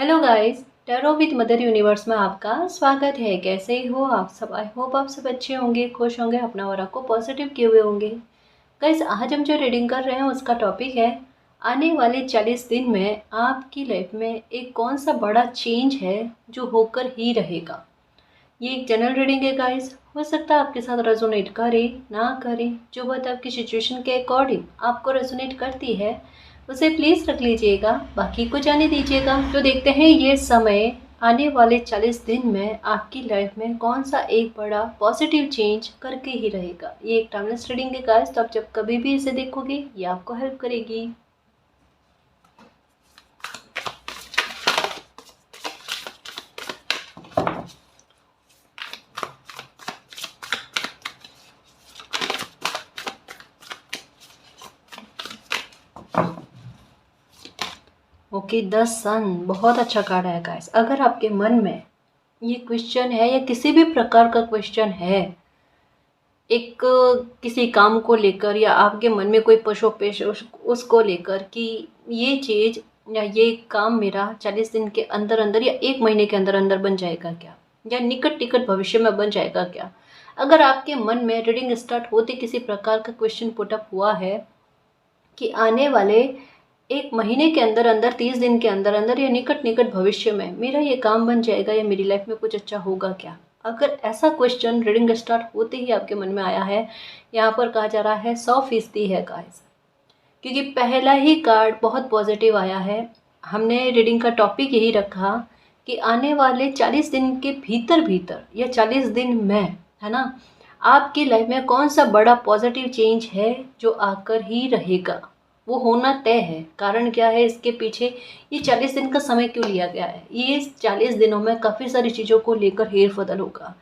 Hello guys, tarot with mother universe में आपका स्वागत है। कैसे हो आप सब? आई होप आप सब अच्छे होंगे, खुश होंगे, अपना और आपको पॉजिटिव किए हुए होंगे। गाइस, आज हम जो रीडिंग कर रहे हैं उसका टॉपिक है आने वाले 40 दिन में आपकी लाइफ में एक कौन सा बड़ा चेंज है जो होकर ही रहेगा। ये एक जनरल रीडिंग है गाइस। हो सकता है आपके साथ रेजोनेट करे ना करे, जो बात आपकी सिचुएशन के अकॉर्डिंग आपको रेजोनेट करती है उसे प्लीज़ रख लीजिएगा, बाकी को जाने दीजिएगा। तो देखते हैं ये समय आने वाले 40 दिन में आपकी लाइफ में कौन सा एक बड़ा पॉजिटिव चेंज करके ही रहेगा। ये एक टाइमलेस रीडिंग है गाइस, तो आप जब कभी भी इसे देखोगे ये आपको हेल्प करेगी। ओके, द सन बहुत अच्छा कार्ड है गाइस। अगर आपके मन में ये क्वेश्चन है या किसी भी प्रकार का क्वेश्चन है, एक किसी काम को लेकर या आपके मन में कोई पशु पेश उसको लेकर कि ये चीज़ या ये काम मेरा 40 दिन के अंदर अंदर या 1 महीने के अंदर अंदर बन जाएगा क्या, या निकट निकट भविष्य में बन जाएगा क्या। अगर आपके मन में रीडिंग स्टार्ट होते किसी प्रकार का क्वेश्चन पुटअप हुआ है कि आने वाले 1 महीने के अंदर अंदर, 30 दिन के अंदर अंदर या निकट निकट भविष्य में मेरा ये काम बन जाएगा या मेरी लाइफ में कुछ अच्छा होगा क्या, अगर ऐसा क्वेश्चन रीडिंग स्टार्ट होते ही आपके मन में आया है, यहाँ पर कहा जा रहा है 100% है गाइस। क्योंकि पहला ही कार्ड बहुत पॉजिटिव आया है। हमने रीडिंग का टॉपिक यही रखा कि आने वाले 40 दिन के भीतर भीतर या 40 दिन में, है ना, आपकी लाइफ में कौन सा बड़ा पॉजिटिव चेंज है जो आकर ही रहेगा। वो होना तय है। कारण क्या है इसके पीछे, ये 40 दिन का समय क्यों लिया गया है। ये 40 दिनों में काफ़ी सारी चीज़ों को लेकर हेर बदल होगा,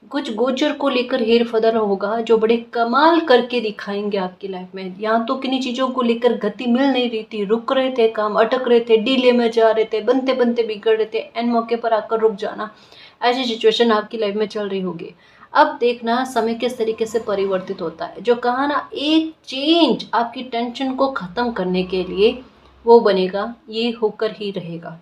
कुछ गोचर को लेकर हेर फदर होगा जो बड़े कमाल करके दिखाएंगे आपकी लाइफ में। यहाँ तो किन्हीं चीज़ों को लेकर गति मिल नहीं रही थी, रुक रहे थे, काम अटक रहे थे, डीले में जा रहे थे, बनते बनते बिगड़ रहे थे, एन मौके पर आकर रुक जाना, ऐसी सिचुएशन आपकी लाइफ में चल रही होगी। अब देखना समय किस तरीके से परिवर्तित होता है। जो कहा ना, एक चेंज आपकी टेंशन को ख़त्म करने के लिए वो बनेगा, ये होकर ही रहेगा।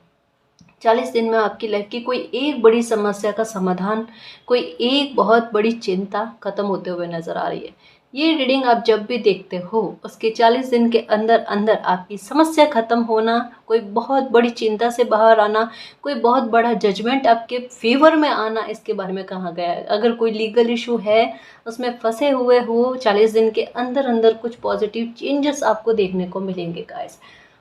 40 दिन में आपकी लाइफ की कोई एक बड़ी समस्या का समाधान, कोई एक बहुत बड़ी चिंता खत्म होते हुए नजर आ रही है। ये रीडिंग आप जब भी देखते हो उसके 40 दिन के अंदर अंदर आपकी समस्या खत्म होना, कोई बहुत बड़ी चिंता से बाहर आना, कोई बहुत बड़ा जजमेंट आपके फेवर में आना, इसके बारे में कहा गया है। अगर कोई लीगल इशू है उसमें फंसे हुए हो, 40 दिन के अंदर अंदर कुछ पॉजिटिव चेंजेस आपको देखने को मिलेंगे गाइस।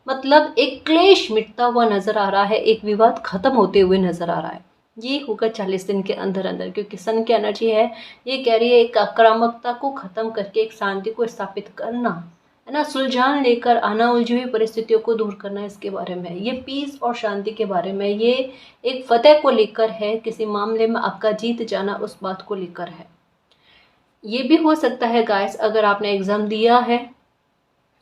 मतलब एक क्लेश मिटता हुआ नजर आ रहा है, एक विवाद खत्म होते हुए नजर आ रहा है। ये होगा 40 दिन के अंदर अंदर, क्योंकि सन की एनर्जी है, ये कह रही है एक आक्रामकता को खत्म करके एक शांति को स्थापित करना, है ना, सुलझान लेकर आना, उलझी हुई परिस्थितियों को दूर करना, इसके बारे में ये पीस और शांति के बारे में, ये एक फतेह को लेकर है, किसी मामले में आपका जीत जाना उस बात को लेकर है। ये भी हो सकता है गाइस, अगर आपने एग्जाम दिया है,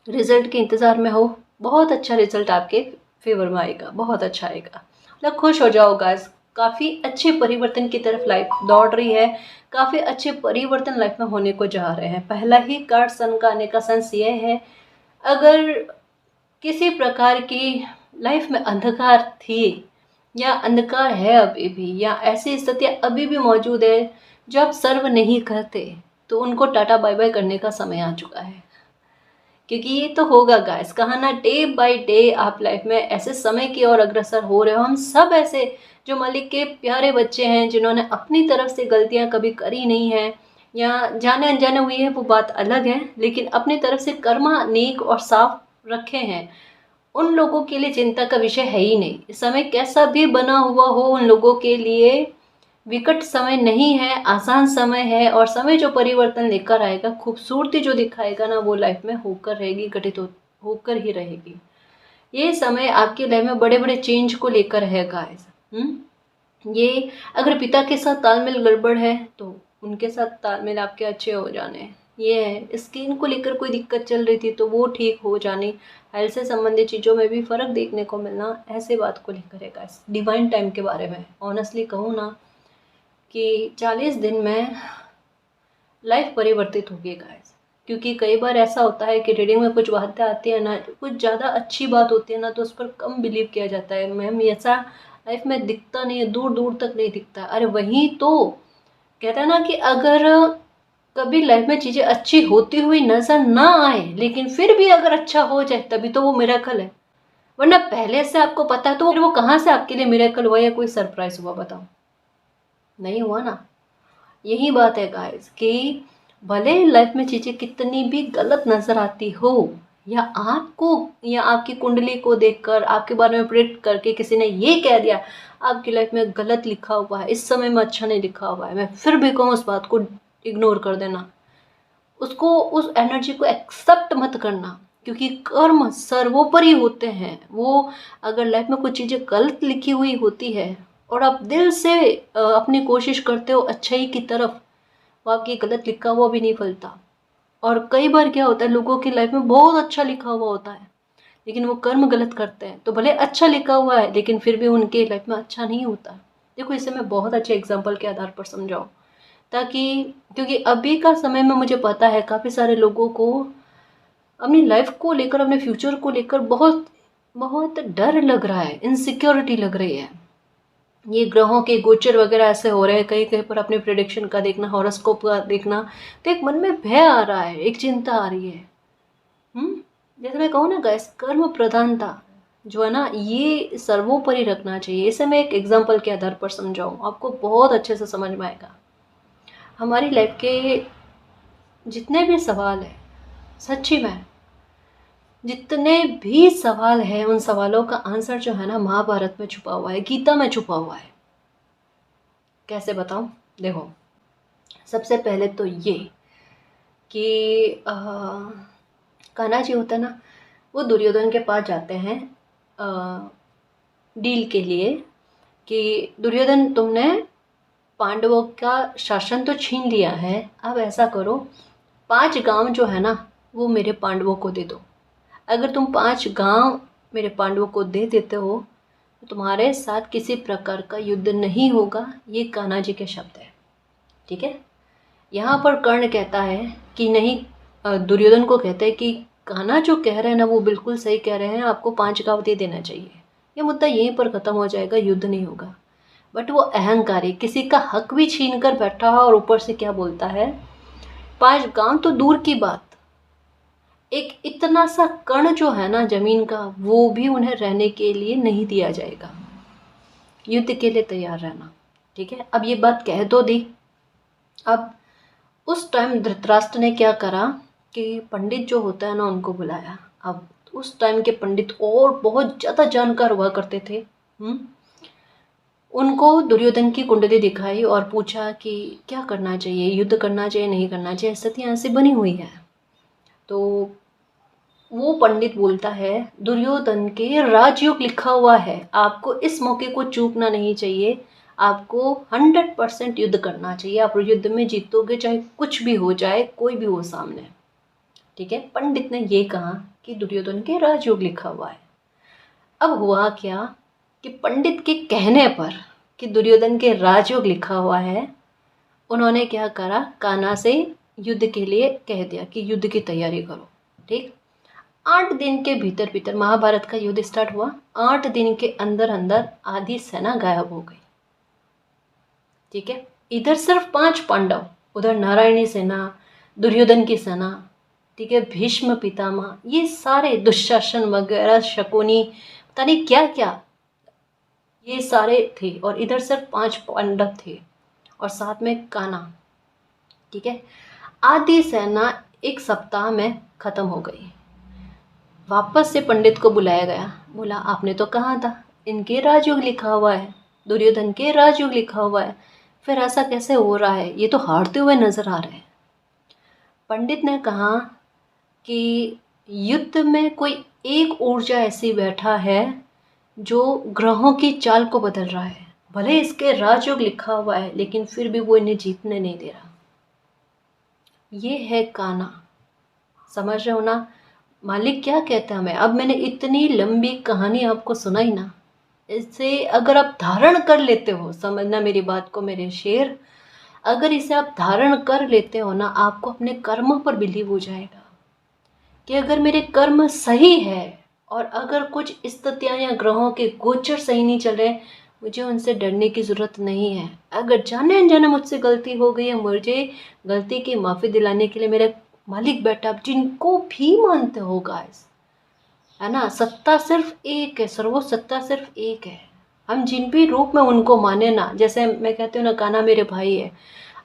रिजल्ट के इंतज़ार में हो, बहुत अच्छा रिजल्ट आपके फेवर में आएगा, बहुत अच्छा आएगा, मतलब खुश हो जाओ गाइस। काफ़ी अच्छे परिवर्तन की तरफ लाइफ दौड़ रही है, काफ़ी अच्छे परिवर्तन लाइफ में होने को जा रहे हैं। पहला ही कार्ड सन का आने का सेंस ये है, अगर किसी प्रकार की लाइफ में अंधकार थी या अंधकार है अभी भी, या ऐसी स्थितियाँ अभी भी मौजूद है जो आप सर्व नहीं करते, तो उनको टाटा बाय बाय करने का समय आ चुका है। क्योंकि ये तो होगा गाइस, कहा ना, डे बाय डे आप लाइफ में ऐसे समय की ओर अग्रसर हो रहे हो। हम सब ऐसे जो मालिक के प्यारे बच्चे हैं, जिन्होंने अपनी तरफ से गलतियां कभी करी नहीं है या जाने अनजाने हुई है, वो बात अलग है, लेकिन अपनी तरफ से कर्मा नेक और साफ रखे हैं, उन लोगों के लिए चिंता का विषय है ही नहीं। समय कैसा भी बना हुआ हो, उन लोगों के लिए विकट समय नहीं है, आसान समय है। और समय जो परिवर्तन लेकर आएगा, खूबसूरती जो दिखाएगा ना, वो लाइफ में होकर रहेगी, घटित होकर ही रहेगी। ये समय आपकी लाइफ में बड़े बड़े चेंज को लेकर है गाइस। ये अगर पिता के साथ तालमेल गड़बड़ है तो उनके साथ तालमेल आपके अच्छे हो जाने, ये है। स्किन को लेकर कोई दिक्कत चल रही थी तो वो ठीक हो जानी, हेल्थ से संबंधित चीज़ों में भी फर्क देखने को मिलना, ऐसे बात को लेकर है गाइस। डिवाइन टाइम के बारे में ऑनेस्टली कहूँ ना, कि 40 दिन में लाइफ परिवर्तित होगी गाइस। क्योंकि कई बार ऐसा होता है कि रीडिंग में कुछ बातें आती है ना, कुछ ज़्यादा अच्छी बात होती है ना, तो उस पर कम बिलीव किया जाता है। मैम ऐसा लाइफ में दिखता नहीं है, दूर दूर तक नहीं दिखता। अरे वही तो कहते हैं ना कि अगर कभी लाइफ में चीज़ें अच्छी होती हुई नजर ना आए, लेकिन फिर भी अगर अच्छा हो जाए, तभी तो वो मिरेकल है। वरना पहले से आपको पता है तो फिर वो कहाँ से आपके लिए मिरेकल हुआ या कोई सरप्राइज हुआ, बताओ। नहीं हुआ ना। यही बात है गाइस कि भले लाइफ में चीज़ें कितनी भी गलत नज़र आती हो, या आपको या आपकी कुंडली को देखकर आपके बारे में प्रेडिक्ट करके किसी ने ये कह दिया आपकी लाइफ में गलत लिखा हुआ है, इस समय में अच्छा नहीं लिखा हुआ है, मैं फिर भी कहूँ उस बात को इग्नोर कर देना, उसको उस एनर्जी को एक्सेप्ट मत करना। क्योंकि कर्म सर्वोपरि होते हैं। वो अगर लाइफ में कुछ चीज़ें गलत लिखी हुई होती है और आप दिल से अपनी कोशिश करते हो अच्छाई की तरफ, वो आपकी गलत लिखा हुआ भी नहीं फलता। और कई बार क्या होता है, लोगों की लाइफ में बहुत अच्छा लिखा हुआ होता है, लेकिन वो कर्म गलत करते हैं, तो भले अच्छा लिखा हुआ है लेकिन फिर भी उनके लाइफ में अच्छा नहीं होता। देखो इसे मैं बहुत अच्छे एग्जाम्पल के आधार पर समझाऊँ, ताकि क्योंकि अभी का समय में मुझे पता है काफ़ी सारे लोगों को अपनी लाइफ को लेकर, अपने फ्यूचर को लेकर बहुत बहुत डर लग रहा है, इनसिक्योरिटी लग रही है। ये ग्रहों के गोचर वगैरह ऐसे हो रहे हैं, कहीं कहीं पर अपने प्रिडिक्शन का देखना, हॉरोस्कोप का देखना, तो एक मन में भय आ रहा है, एक चिंता आ रही है। जैसे मैं कहूँ ना गैस, कर्म प्रधानता जो है ना, ये सर्वोपरि रखना चाहिए। इसे मैं एक एग्जाम्पल के आधार पर समझाऊँ, आपको बहुत अच्छे से समझ में आएगा। हमारी लाइफ के जितने भी सवाल है, सच्ची में जितने भी सवाल हैं, उन सवालों का आंसर जो है ना महाभारत में छुपा हुआ है, गीता में छुपा हुआ है। कैसे बताऊं? देखो, सबसे पहले तो ये कि कान्हा जी होता है ना, वो दुर्योधन के पास जाते हैं डील के लिए कि दुर्योधन तुमने पांडवों का शासन तो छीन लिया है, अब ऐसा करो 5 गांव जो है ना वो मेरे पांडवों को दे दो। अगर तुम 5 गांव मेरे पांडवों को दे देते हो तो तुम्हारे साथ किसी प्रकार का युद्ध नहीं होगा। ये कान्हा जी के शब्द है, ठीक है। यहाँ पर कर्ण कहता है कि नहीं, दुर्योधन को कहते हैं कि कान्हा जो कह रहे हैं ना वो बिल्कुल सही कह रहे हैं, आपको 5 गांव दे देना चाहिए, ये मुद्दा यहीं पर ख़त्म हो जाएगा, युद्ध नहीं होगा। बट वो अहंकारी, किसी का हक भी छीन कर बैठा है और ऊपर से क्या बोलता है, 5 गांव तो दूर की बात, एक इतना सा कण जो है ना जमीन का, वो भी उन्हें रहने के लिए नहीं दिया जाएगा, युद्ध के लिए तैयार रहना, ठीक है। अब ये बात कह तो दी। अब उस टाइम धृतराष्ट्र ने क्या करा कि पंडित जो होता है ना उनको बुलाया। अब उस टाइम के पंडित और बहुत ज़्यादा जानकार हुआ करते थे। उनको दुर्योधन की कुंडली दिखाई और पूछा कि क्या करना चाहिए, युद्ध करना चाहिए नहीं करना चाहिए, स्थिति ऐसी बनी हुई है। तो वो पंडित बोलता है दुर्योधन के राजयोग लिखा हुआ है, आपको इस मौके को चूकना नहीं चाहिए, आपको 100% युद्ध करना चाहिए, आप युद्ध में जीतोगे चाहे कुछ भी हो जाए, कोई भी हो सामने, ठीक है। पंडित ने ये कहा कि दुर्योधन के राजयोग लिखा हुआ है। अब हुआ क्या कि पंडित के कहने पर कि दुर्योधन के राजयोग लिखा हुआ है, उन्होंने क्या करा, कान्हा से युद्ध के लिए कह दिया कि युद्ध की तैयारी करो, ठीक। 8 दिन के भीतर भीतर महाभारत का युद्ध स्टार्ट हुआ। 8 दिन के अंदर अंदर आधी सेना गायब हो गई, ठीक है। इधर सिर्फ 5 पांडव, उधर नारायणी सेना, दुर्योधन की सेना, ठीक है, भीष्म पितामह, ये सारे दुशासन वगैरह, शकुनी, पता नहीं क्या क्या, ये सारे थे। और इधर सिर्फ 5 पांडव थे और साथ में कान्हा, ठीक है। आधी सेना 1 सप्ताह में खत्म हो गई। वापस से पंडित को बुलाया गया, बोला आपने तो कहा था इनके राजयोग लिखा हुआ है, दुर्योधन के राजयोग लिखा हुआ है, फिर ऐसा कैसे हो रहा है, ये तो हारते हुए नजर आ रहे हैं। पंडित ने कहा कि युद्ध में कोई एक ऊर्जा ऐसी बैठा है जो ग्रहों की चाल को बदल रहा है, भले इसके राजयोग लिखा हुआ है लेकिन फिर भी वो इन्हें जीतने नहीं दे रहा। ये है कान्हा, समझ रहे हो ना। मालिक क्या कहता है हमें। अब मैंने इतनी लंबी कहानी आपको सुनाई ना, इससे अगर आप धारण कर लेते हो, समझना मेरी बात को मेरे शेर, अगर इसे आप धारण कर लेते हो ना, आपको अपने कर्मों पर बिलीव हो जाएगा कि अगर मेरे कर्म सही है और अगर कुछ स्थितियाँ या ग्रहों के गोचर सही नहीं चल रहे, मुझे उनसे डरने की ज़रूरत नहीं है। अगर जाने अनजाने मुझसे गलती हो गई है, मुझे गलती की माफ़ी दिलाने के लिए मेरा मालिक बैठा, आप जिनको भी मानते हो गाइस, है ना, सत्ता सिर्फ एक है, सर्वोच्च सत्ता सिर्फ एक है। हम जिन भी रूप में उनको माने ना, जैसे मैं कहती हूँ ना, कान्हा मेरे भाई है,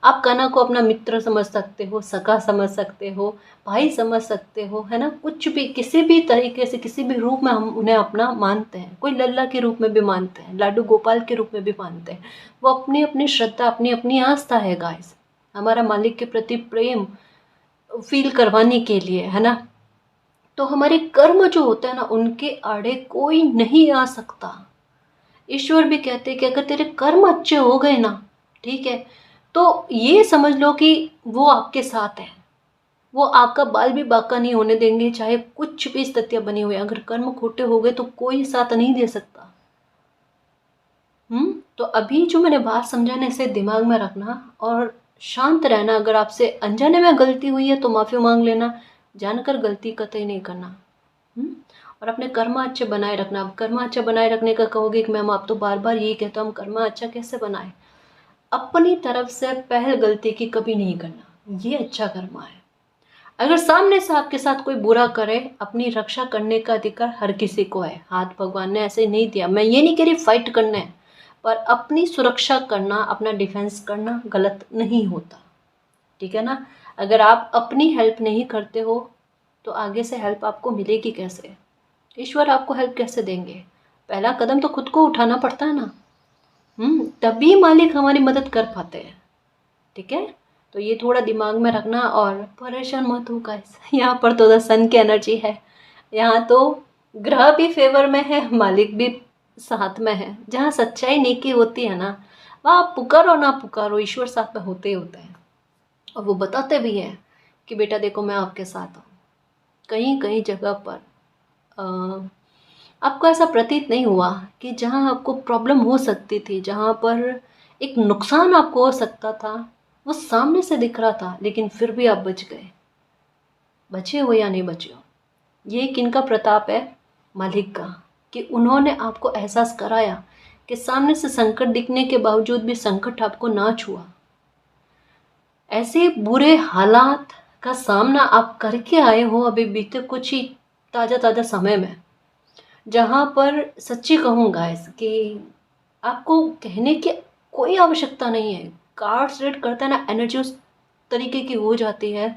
आप कान्हा को अपना मित्र समझ सकते हो, सखा समझ सकते हो, भाई समझ सकते हो, है ना, कुछ भी किसी भी तरीके से किसी भी रूप में हम उन्हें अपना मानते हैं। कोई लल्ला के रूप में भी मानते हैं, लाडू गोपाल के रूप में भी मानते हैं। वो अपनी अपनी श्रद्धा, अपनी अपनी आस्था है गाइस, हमारा मालिक के प्रति प्रेम फील करवाने के लिए, है ना। तो हमारे कर्म जो होते हैं ना, उनके आड़े कोई नहीं आ सकता। ईश्वर भी कहते हैं कि अगर तेरे कर्म अच्छे हो गए ना, ठीक है, तो ये समझ लो कि वो आपके साथ है, वो आपका बाल भी बांका नहीं होने देंगे, चाहे कुछ भी स्थितियां बनी हुई। अगर कर्म खोटे हो गए तो कोई साथ नहीं दे सकता। तो अभी जो मैंने बात समझाने इसे दिमाग में रखना और शांत रहना। अगर आपसे अनजाने में गलती हुई है तो माफ़ी मांग लेना, जानकर गलती कतई नहीं करना। और अपने कर्म अच्छे बनाए रखना। अब कर्म अच्छा बनाए रखने का कहोगे कि मैम आप तो बार बार यही कहते हो, हम कर्म अच्छा कैसे बनाए? अपनी तरफ से पहल गलती की कभी नहीं करना, ये अच्छा कर्म है। अगर सामने से आपके साथ कोई बुरा करे, अपनी रक्षा करने का अधिकार हर किसी को है। हाथ भगवान ने ऐसे नहीं दिया। मैं ये नहीं कह रही फाइट करना है, पर अपनी सुरक्षा करना, अपना डिफेंस करना गलत नहीं होता, ठीक है ना। अगर आप अपनी हेल्प नहीं करते हो तो आगे से हेल्प आपको मिलेगी कैसे? ईश्वर आपको हेल्प कैसे देंगे? पहला कदम तो खुद को उठाना पड़ता है ना। तभी मालिक हमारी मदद कर पाते हैं, ठीक है। तो ये थोड़ा दिमाग में रखना और परेशान मत हो गाइस। यहाँ पर तो सन की एनर्जी है, यहाँ तो ग्रह भी फेवर में है, मालिक भी साथ में है। जहाँ सच्चाई नेकी होती है ना, वहाँ आप पुकारो ना पुकारो, ईश्वर साथ में होते ही होते हैं। और वो बताते भी हैं कि बेटा देखो मैं आपके साथ हूँ। कहीं कहीं जगह पर आपको ऐसा प्रतीत नहीं हुआ कि जहाँ आपको प्रॉब्लम हो सकती थी, जहाँ पर एक नुकसान आपको हो सकता था, वो सामने से दिख रहा था, लेकिन फिर भी आप बच गए? बचे हो या नहीं बचे हो? ये किनका प्रताप है? मालिक का, कि उन्होंने आपको एहसास कराया कि सामने से संकट दिखने के बावजूद भी संकट आपको ना छुआ। ऐसे बुरे हालात का सामना आप करके आए हो अभी बीते कुछ ही ताज़ा ताज़ा समय में, जहाँ पर सच्ची कहूँ गाइस कि आपको कहने की कोई आवश्यकता नहीं है। कार्ड्स रीड करता है ना, एनर्जी उस तरीके की हो जाती है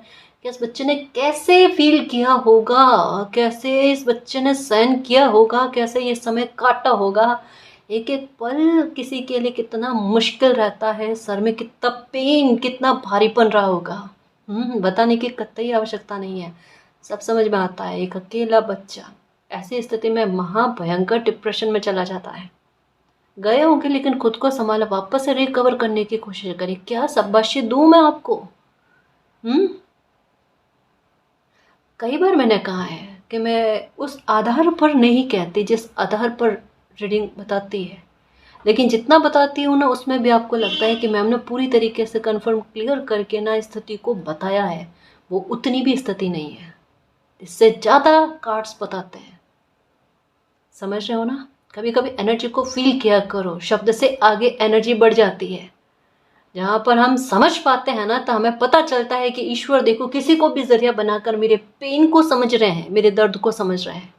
कि इस बच्चे ने कैसे फील किया होगा, कैसे इस बच्चे ने सहन किया होगा, कैसे ये समय काटा होगा। एक एक पल किसी के लिए कितना मुश्किल रहता है, सर में कितना पेन, कितना भारीपन रहा होगा। बताने की कतई आवश्यकता नहीं है, सब समझ में आता है। एक अकेला बच्चा ऐसी स्थिति में महाभयंकर डिप्रेशन में चला जाता है। गए होंगे लेकिन खुद को संभाला, वापस से रिकवर करने की कोशिश करें। क्या शाबाशी दूं मैं आपको? कई बार मैंने कहा है कि मैं उस आधार पर नहीं कहती जिस आधार पर रीडिंग बताती है, लेकिन जितना बताती हूँ ना, उसमें भी आपको लगता है कि मैम ने पूरी तरीके से कंफर्म क्लियर करके ना स्थिति को बताया है। वो उतनी भी स्थिति नहीं है, इससे ज़्यादा कार्ड्स बताते हैं। समझ रहे हो ना? कभी कभी एनर्जी को फील किया करो, शब्द से आगे एनर्जी बढ़ जाती है। जहाँ पर हम समझ पाते हैं ना, तो हमें पता चलता है कि ईश्वर देखो किसी को भी जरिया बनाकर मेरे पेन को समझ रहे हैं, मेरे दर्द को समझ रहे हैं।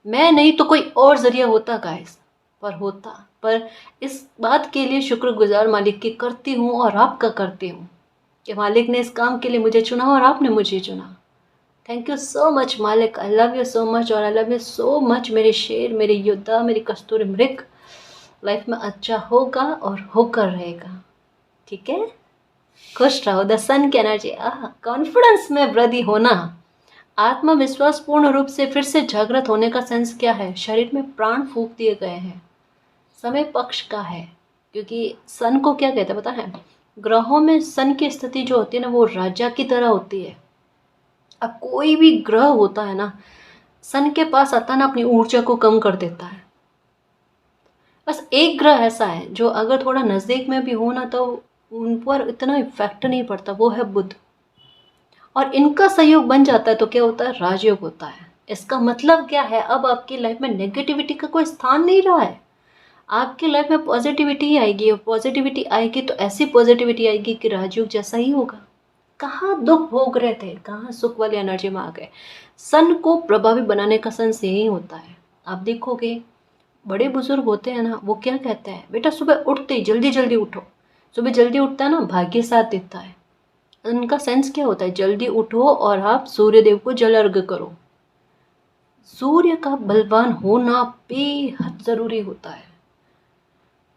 मैं नहीं तो कोई और जरिया होता गाइस, पर इस बात के लिए शुक्रगुजार मालिक की करती हूँ और आपका करती हूँ कि मालिक ने इस काम के लिए मुझे चुना और आपने मुझे चुना। थैंक यू सो मच मालिक, I love you so much और I love you so much मेरे शेर, मेरे योद्धा, मेरी कस्तूरी मृग। लाइफ में अच्छा होगा और होकर रहेगा, ठीक है। खुश रहो। द सन की एनर्जी, कॉन्फिडेंस में वृद्धि होना, आत्मविश्वास पूर्ण रूप से फिर से जागृत होने का सेंस क्या है? शरीर में प्राण फूंक दिए गए हैं, समय पक्ष का है। क्योंकि सन को क्या कहते हैं पता है? ग्रहों में सन की स्थिति जो होती है ना, वो राजा की तरह होती है। अब कोई भी ग्रह होता है ना, सन के पास आता है ना, अपनी ऊर्जा को कम कर देता है। बस एक ग्रह ऐसा है जो अगर थोड़ा नज़दीक में भी हो ना, तो उन पर इतना इफेक्ट नहीं पड़ता, वो है बुध। और इनका सहयोग बन जाता है तो क्या होता है, राजयोग होता है। इसका मतलब क्या है, अब आपकी लाइफ में नेगेटिविटी का कोई स्थान नहीं रहा है। आपकी लाइफ में पॉजिटिविटी ही आएगी, और पॉजिटिविटी आएगी तो ऐसी पॉजिटिविटी आएगी कि राजयोग जैसा ही होगा। कहाँ दुख भोग रहे थे, कहाँ सुख वाली एनर्जी में आ गए। सन को प्रभावी बनाने का सेंस यही होता है। आप देखोगे बड़े बुजुर्ग होते हैं ना, वो क्या कहते हैं, बेटा सुबह उठते ही जल्दी जल्दी उठो। सुबह जल्दी उठता है ना, भाग्य साथ देता है। उनका सेंस क्या होता है, जल्दी उठो और आप सूर्य देव को जल अर्घ करो। सूर्य का बलवान होना बेहद ज़रूरी होता है।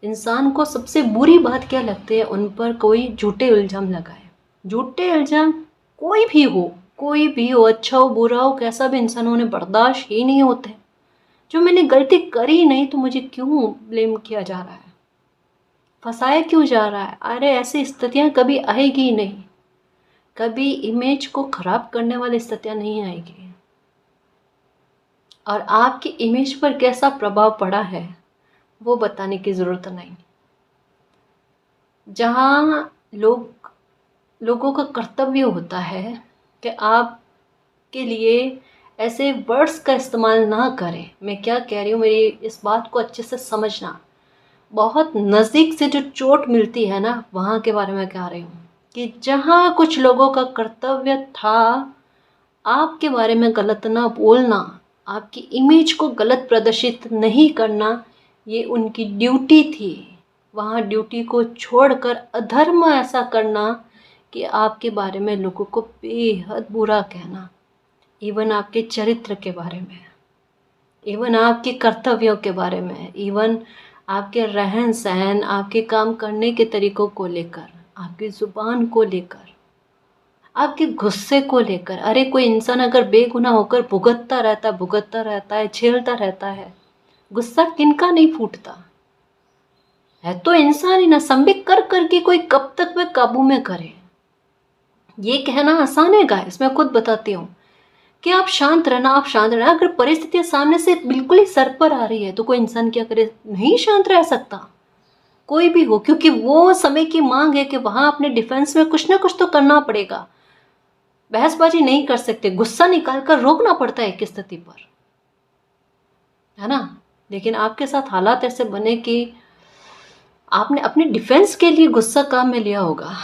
इंसान को सबसे बुरी बात क्या लगती है, उन पर कोई झूठे इल्ज़ाम लगाए। झूठे इल्ज़ाम कोई भी हो, अच्छा हो बुरा हो, कैसा भी इंसान हो, उन्हें बर्दाश्त ही नहीं होते। जो मैंने गलती करी नहीं तो मुझे क्यों ब्लेम किया जा रहा है, फंसाया क्यों जा रहा है। अरे ऐसी स्थितियाँ कभी आएगी ही नहीं, कभी इमेज को खराब करने वाली स्थितियाँ नहीं आएगी। और आपकी इमेज पर कैसा प्रभाव पड़ा है वो बताने की ज़रूरत नहीं। जहाँ लोगों का कर्तव्य होता है कि आपके लिए ऐसे वर्ड्स का इस्तेमाल ना करें। मैं क्या कह रही हूँ, मेरी इस बात को अच्छे से समझना। बहुत नज़दीक से जो चोट मिलती है ना, वहाँ के बारे में कह रही हूँ कि जहाँ कुछ लोगों का कर्तव्य था आपके बारे में गलत ना बोलना, आपकी इमेज को गलत प्रदर्शित नहीं करना, ये उनकी ड्यूटी थी। वहाँ ड्यूटी को छोड़कर अधर्म ऐसा करना कि आपके बारे में लोगों को बेहद बुरा कहना, इवन आपके चरित्र के बारे में, इवन आपके कर्तव्यों के बारे में, इवन आपके रहन सहन, आपके काम करने के तरीक़ों को लेकर, आपकी ज़ुबान को लेकर, आपके गुस्से को लेकर। अरे कोई इंसान अगर बेगुनाह होकर भुगतता रहता है, झेलता रहता है, गुस्सा किनका नहीं फूटता है। तो इंसान ही ना, संबित कर करके कोई कब तक वह काबू में करे। ये कहना आसान है गाइस, मैं खुद बताती हूँ कि आप शांत रहना। अगर परिस्थितियां सामने से बिल्कुल ही सर पर आ रही है तो कोई इंसान क्या करे, नहीं शांत रह सकता, कोई भी हो, क्योंकि वो समय की मांग है कि वहां अपने डिफेंस में कुछ ना कुछ तो करना पड़ेगा। बहसबाजी नहीं कर सकते, गुस्सा निकाल कर रोकना पड़ता है एक स्थिति पर, है ना। लेकिन आपके साथ हालात ऐसे बने कि आपने अपने डिफेंस के लिए गुस्सा काम में लिया होगा,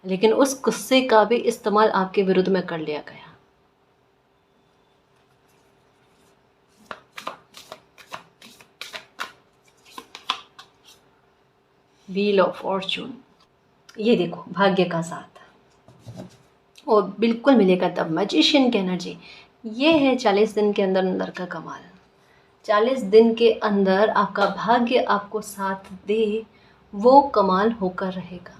लेकिन उस गुस्से का भी इस्तेमाल आपके विरुद्ध में कर लिया गया। व्हील ऑफ फॉर्चून, ये देखो भाग्य का साथ, और बिल्कुल मिलेगा तब मैजिशियन की एनर्जी। ये है 40 दिन के अंदर अंदर का कमाल। 40 दिन के अंदर आपका भाग्य आपको साथ दे, वो कमाल होकर रहेगा।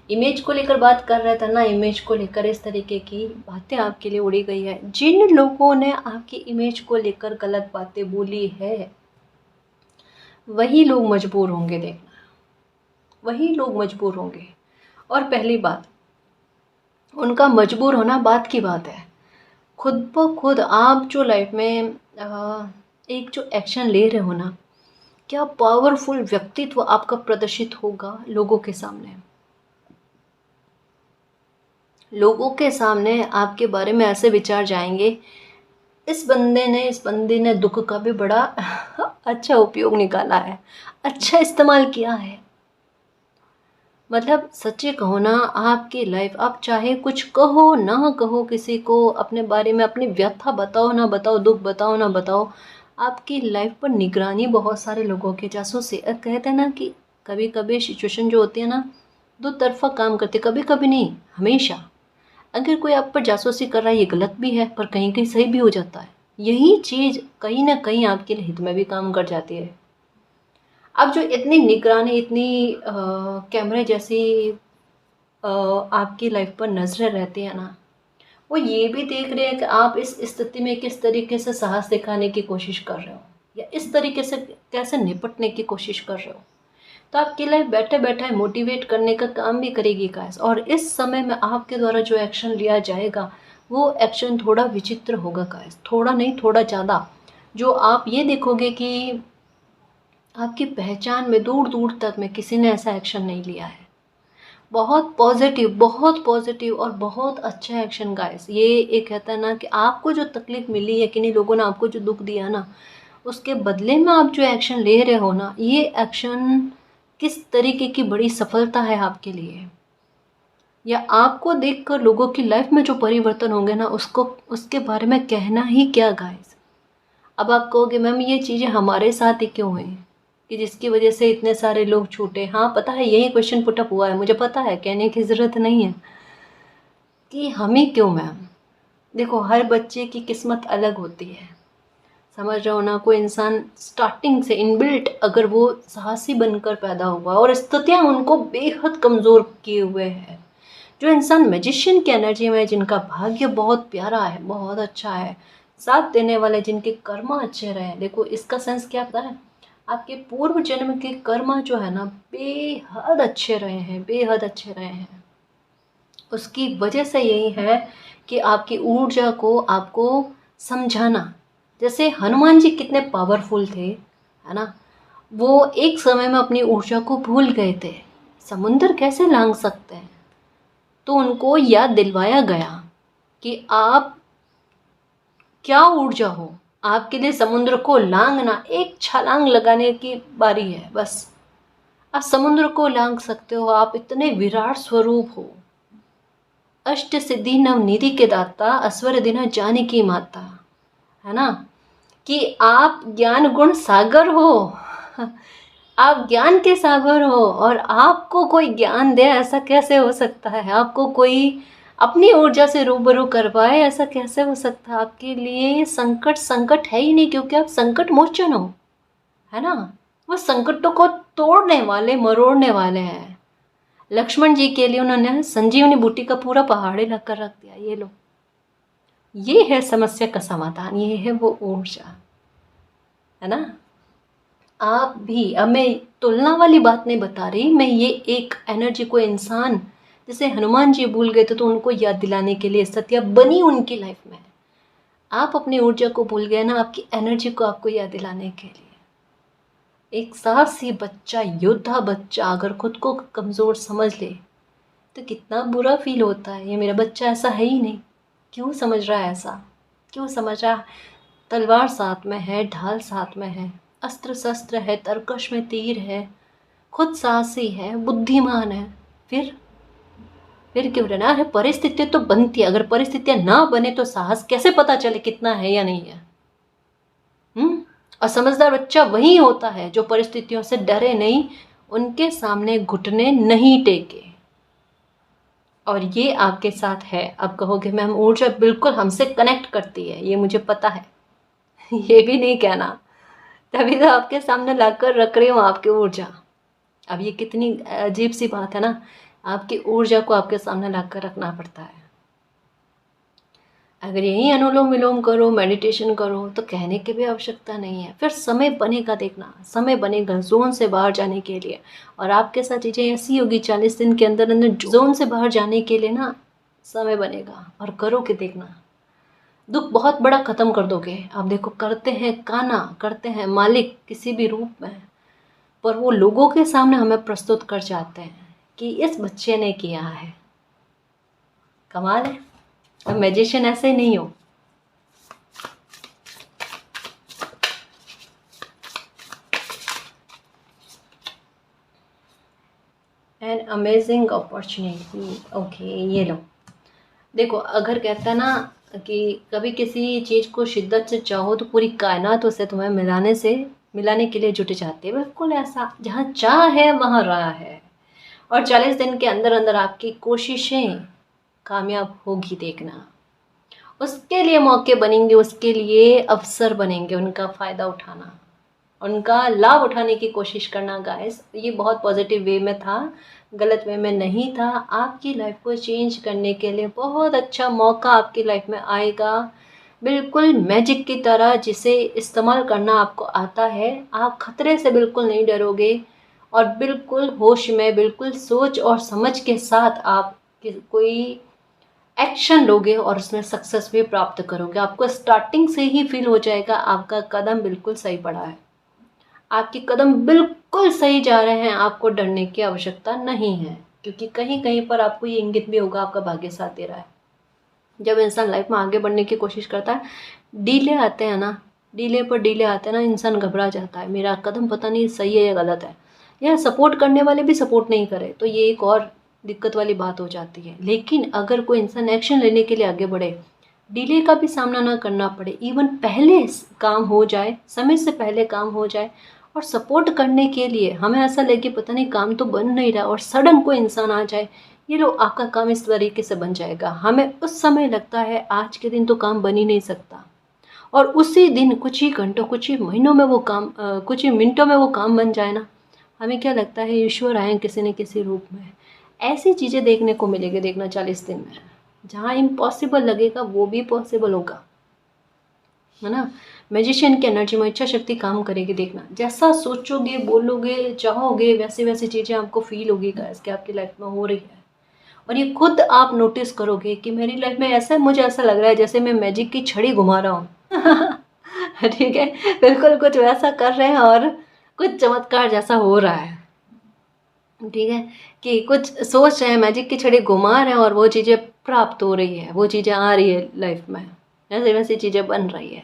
इमेज को लेकर बात कर रहे थे ना, इमेज को लेकर इस तरीके की बातें आपके लिए उड़ी गई है। जिन लोगों ने आपकी इमेज को लेकर गलत बातें बोली है, वही लोग मजबूर होंगे देखना, वही लोग मजबूर होंगे। और पहली बात, उनका मजबूर होना बात की बात है। खुद ब खुद आप जो लाइफ में एक जो एक्शन ले रहे हो ना, क्या पावरफुल व्यक्तित्व आपका प्रदर्शित होगा लोगों के सामने। लोगों के सामने आपके बारे में ऐसे विचार जाएंगे, इस बंदे ने दुख का भी बड़ा अच्छा उपयोग निकाला है, अच्छा इस्तेमाल किया है। मतलब सच्चे कहो ना, आपकी लाइफ, आप चाहे कुछ कहो ना कहो किसी को, अपने बारे में अपनी व्यथा बताओ ना बताओ, दुख बताओ ना बताओ, आपकी लाइफ पर निगरानी बहुत सारे लोगों के जासूसी। कहते हैं ना कि कभी कभी सिचुएशन जो होती है ना, दो तरफा काम करती, कभी कभी नहीं, हमेशा। अगर कोई आप पर जासूसी कर रहा है, ये गलत भी है पर कहीं कहीं सही भी हो जाता है। यही चीज़ कहीं ना कहीं आपके हित में भी काम कर जाती है। अब जो इतनी निगरानी, इतनी कैमरे जैसी आपकी लाइफ पर नज़रें रहती है ना, वो ये भी देख रहे हैं कि आप इस स्थिति में किस तरीके से साहस दिखाने की कोशिश कर रहे हो, या इस तरीके से कैसे निपटने की कोशिश कर रहे हो। तो आपकी लाइफ बैठे बैठे मोटिवेट करने का काम भी करेगी गाइस। और इस समय में आपके द्वारा जो एक्शन लिया जाएगा, वो एक्शन थोड़ा विचित्र होगा गाइस, थोड़ा नहीं थोड़ा ज़्यादा। जो आप ये देखोगे कि आपकी पहचान में दूर दूर तक में किसी ने ऐसा एक्शन नहीं लिया है। बहुत पॉजिटिव और बहुत अच्छा एक्शन गाइस। ये एक कहता है ना कि आपको जो तकलीफ मिली है, किन्हीं लोगों ने आपको जो दुख दिया ना, उसके बदले में आप जो एक्शन ले रहे हो ना, ये एक्शन किस तरीके की बड़ी सफलता है आपके लिए, या आपको देखकर लोगों की लाइफ में जो परिवर्तन होंगे ना, उसको उसके बारे में कहना ही क्या गाइस। अब आप कहोगे मैम ये चीज़ें हमारे साथ ही क्यों हुई कि जिसकी वजह से इतने सारे लोग छूटे। हाँ पता है, यही क्वेश्चन पुटअप हुआ है, मुझे पता है, कहने की ज़रूरत नहीं है कि हम ही क्यों मैम। देखो हर बच्चे की किस्मत अलग होती है, समझ रहे हो ना। कोई इंसान स्टार्टिंग से इनबिल्ट अगर वो साहसी बनकर पैदा हुआ और स्थितियाँ उनको बेहद कमज़ोर किए हुए हैं, जो इंसान मैजिशियन की एनर्जी में है, जिनका भाग्य बहुत प्यारा है, बहुत अच्छा है, साथ देने वाले जिनके कर्म अच्छे रहे। देखो इसका सेंस क्या पता है, आपके पूर्व जन्म के कर्म जो है ना बेहद अच्छे रहे हैं, बेहद अच्छे रहे हैं। उसकी वजह से यही है कि आपकी ऊर्जा को आपको समझाना, जैसे हनुमान जी कितने पावरफुल थे, है ना। वो एक समय में अपनी ऊर्जा को भूल गए थे, समुंदर कैसे लांघ सकते हैं, तो उनको याद दिलवाया गया कि आप क्या ऊर्जा हो, आपके लिए समुद्र को लांघना एक छलांग लगाने की बारी है बस। आप समुद्र को लांघ सकते हो, आप इतने विराट स्वरूप हो। अष्ट सिद्धि नव निधि के दाता, अस्वर दिन जानकी माता, है ना, कि आप ज्ञान गुण सागर हो। आप ज्ञान के सागर हो और आपको कोई ज्ञान दे ऐसा कैसे हो सकता है, आपको कोई अपनी ऊर्जा से रूबरू करवाए ऐसा कैसे हो सकता है। आपके लिए संकट संकट है ही नहीं, क्योंकि आप संकट मोचन हो, है ना। वो संकटों को तोड़ने वाले, मरोड़ने वाले हैं। लक्ष्मण जी के लिए उन्होंने संजीवनी बूटी का पूरा पहाड़ ही ला कर रख दिया। ये लो, ये है समस्या का समाधान, ये है वो ऊर्जा, है ना। आप भी, अब मैं तुलना वाली बात नहीं बता रही, मैं ये एक एनर्जी को इंसान, जैसे हनुमान जी भूल गए थे तो उनको याद दिलाने के लिए सत्या बनी उनकी लाइफ में। आप अपनी ऊर्जा को भूल गए ना, आपकी एनर्जी को आपको याद दिलाने के लिए। एक साहसी बच्चा, योद्धा बच्चा अगर खुद को कमज़ोर समझ ले तो कितना बुरा फील होता है, ये मेरा बच्चा ऐसा है ही नहीं, क्यों समझ रहा है ऐसा, क्यों समझ रहा। तलवार साथ में है, ढाल साथ में है, अस्त्र शस्त्र है, तरकश में तीर है, खुद साहसी है, बुद्धिमान है, फिर क्यों रहना। अरे परिस्थितियाँ तो बनती है, अगर परिस्थितियाँ ना बने तो साहस कैसे पता चले कितना है या नहीं है। और समझदार बच्चा वही होता है जो परिस्थितियों से डरे नहीं, उनके सामने घुटने नहीं टेके। और ये आपके साथ है। अब कहोगे मैम ऊर्जा बिल्कुल हमसे कनेक्ट करती है, ये मुझे पता है। ये भी नहीं कहना, तभी तो आपके सामने लाकर रख रही हूँ आपकी ऊर्जा। अब ये कितनी अजीब सी बात है ना, आपकी ऊर्जा को आपके सामने लाकर रखना पड़ता है। अगर यही अनुलोम विलोम करो, मेडिटेशन करो, तो कहने की भी आवश्यकता नहीं है। फिर समय बनेगा, देखना समय बनेगा जोन से बाहर जाने के लिए। और आपके साथ चीज़ें ऐसी होगी 40 दिन के अंदर अंदर जोन से बाहर जाने के लिए ना समय बनेगा, और करो कि देखना दुख बहुत बड़ा ख़त्म कर दोगे आप। देखो करते हैं काना, करते हैं मालिक किसी भी रूप में, पर वो लोगों के सामने हमें प्रस्तुत कर जाते हैं कि इस बच्चे ने किया है। कमाल है, अब मैजिशियन ऐसे नहीं हो। एन अमेजिंग अपॉर्चुनिटी, ओके ये लो। देखो अगर कहता है ना कि कभी किसी चीज़ को शिद्दत से चाहो तो पूरी कायनात उसे तुम्हें मिलाने के लिए जुट जाती है, बिल्कुल ऐसा। जहाँ चाह है वहाँ राह है। और 40 दिन के अंदर अंदर आपकी कोशिशें कामयाब होगी, देखना। उसके लिए मौके बनेंगे, उसके लिए अवसर बनेंगे, उनका फ़ायदा उठाना, उनका लाभ उठाने की कोशिश करना गाइस। ये बहुत पॉजिटिव वे में था, गलत वे में नहीं था। आपकी लाइफ को चेंज करने के लिए बहुत अच्छा मौका आपकी लाइफ में आएगा, बिल्कुल मैजिक की तरह, जिसे इस्तेमाल करना आपको आता है। आप खतरे से बिल्कुल नहीं डरोगे, और बिल्कुल होश में, बिल्कुल सोच और समझ के साथ आप कोई एक्शन लोगे और उसमें सक्सेस भी प्राप्त करोगे। आपको स्टार्टिंग से ही फील हो जाएगा आपका कदम बिल्कुल सही पड़ा है, आपके कदम बिल्कुल सही जा रहे हैं, आपको डरने की आवश्यकता नहीं है, क्योंकि कहीं कहीं पर आपको ये इंगित भी होगा आपका भाग्य साथ दे रहा है। जब इंसान लाइफ में आगे बढ़ने की कोशिश करता है, डीले आते हैं ना, डीले पर डीले आते हैं ना, इंसान घबरा जाता है, मेरा कदम पता नहीं सही है या गलत है, या सपोर्ट करने वाले भी सपोर्ट नहीं करे, तो ये एक और दिक्कत वाली बात हो जाती है। लेकिन अगर कोई इंसान एक्शन लेने के लिए आगे बढ़े, डिले का भी सामना ना करना पड़े, इवन पहले काम हो जाए, समय से पहले काम हो जाए, और सपोर्ट करने के लिए हमें ऐसा लगे पता नहीं काम तो बन नहीं रहा, और सडन कोई इंसान आ जाए, ये लो आपका काम इस तरीके से बन जाएगा, हमें उस समय लगता है आज के दिन तो काम बन ही नहीं सकता, और उसी दिन कुछ ही घंटों कुछ ही महीनों में वो काम कुछ ही मिनटों में वो काम बन जाए ना, हमें क्या लगता है ईश्वर आए किसी न किसी रूप में। ऐसी चीज़ें देखने को मिलेगी, देखना 40 दिन में, जहाँ इम्पॉसिबल लगेगा वो भी पॉसिबल होगा, है ना। मैजिशियन की एनर्जी में इच्छा शक्ति काम करेगी, देखना जैसा सोचोगे बोलोगे चाहोगे वैसे वैसे चीज़ें आपको फील होगी गाइस कि आपकी लाइफ में हो रही है, और ये खुद आप नोटिस करोगे कि मेरी लाइफ में ऐसा है, मुझे ऐसा लग रहा है जैसे मैं मैजिक की छड़ी घुमा रहा हूँ ठीक है, बिल्कुल कुछ वैसा कर रहे हैं और कुछ चमत्कार जैसा हो रहा है, ठीक है, कि कुछ सोच रहे हैं मैजिक की छड़ी घुमा रहे हैं और वो चीज़ें प्राप्त हो रही है, वो चीज़ें आ रही है लाइफ में, ऐसे वैसी चीज़ें बन रही है।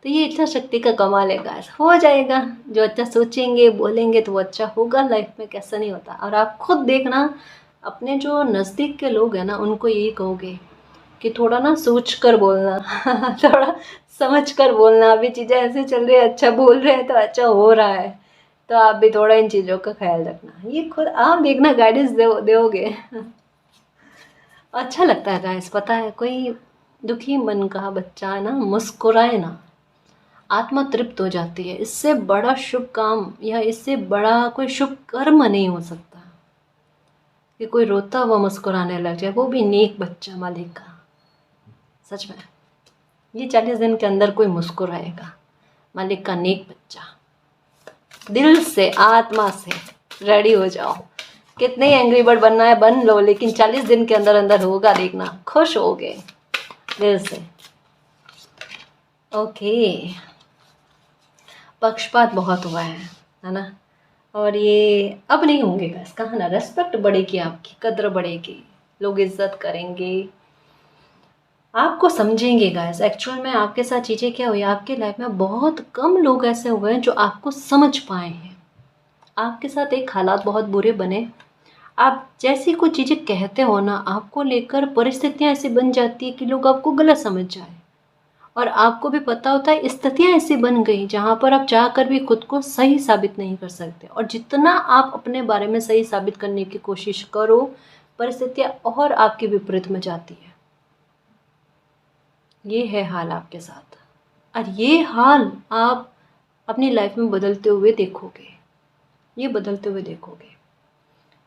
तो ये इच्छा शक्ति का कमाल है गाइस, हो जाएगा, जो अच्छा सोचेंगे बोलेंगे तो वो अच्छा होगा लाइफ में, कैसा नहीं होता। और आप खुद देखना, अपने जो नज़दीक के लोग हैं ना उनको यही कहोगे कि थोड़ा ना सोच कर बोलना थोड़ा समझ कर बोलना, अभी चीज़ें ऐसे चल रही है, अच्छा बोल रहे हैं तो अच्छा हो रहा है, तो आप भी थोड़ा इन चीज़ों का ख्याल रखना, ये खुद आप देखना गाइडेंस दोगे अच्छा लगता है गाइस, पता है कोई दुखी मन का बच्चा है ना मुस्कुराए ना, आत्मा तृप्त हो जाती है, इससे बड़ा शुभ काम या इससे बड़ा कोई शुभ कर्म नहीं हो सकता कि कोई रोता हुआ मुस्कुराने लग जाए, वो भी नेक बच्चा मालिक का। सच में ये 40 दिन के अंदर कोई मुस्कुराएगा, मालिक का नेक बच्चा, दिल से आत्मा से रेडी हो जाओ, कितने एंग्री बर्ड बनना है बन लो, लेकिन 40 दिन के अंदर अंदर होगा, देखना खुश होगे दिल से। ओके, पक्षपात बहुत हुआ है ना, और ये अब नहीं होंगे गाइस, कहा ना रेस्पेक्ट बढ़ेगी, आपकी कद्र बढ़ेगी, लोग इज्जत करेंगे, आपको समझेंगे गाइस। एक्चुअल में आपके साथ चीज़ें क्या हुई, आपकी लाइफ में बहुत कम लोग ऐसे हुए हैं जो आपको समझ पाए हैं, आपके साथ एक हालात बहुत बुरे बने, आप जैसी कुछ चीज़ें कहते हो ना, आपको लेकर परिस्थितियाँ ऐसी बन जाती है कि लोग आपको गलत समझ जाए, और आपको भी पता होता है स्थितियाँ ऐसी बन गई जहाँ पर आप चाह कर भी खुद को सही साबित नहीं कर सकते, और जितना आप अपने बारे में सही साबित करने की कोशिश करो, परिस्थितियाँ और आपके विपरीत में जाती है। ये है हाल आपके साथ, और ये हाल आप अपनी लाइफ में बदलते हुए देखोगे, ये बदलते हुए देखोगे,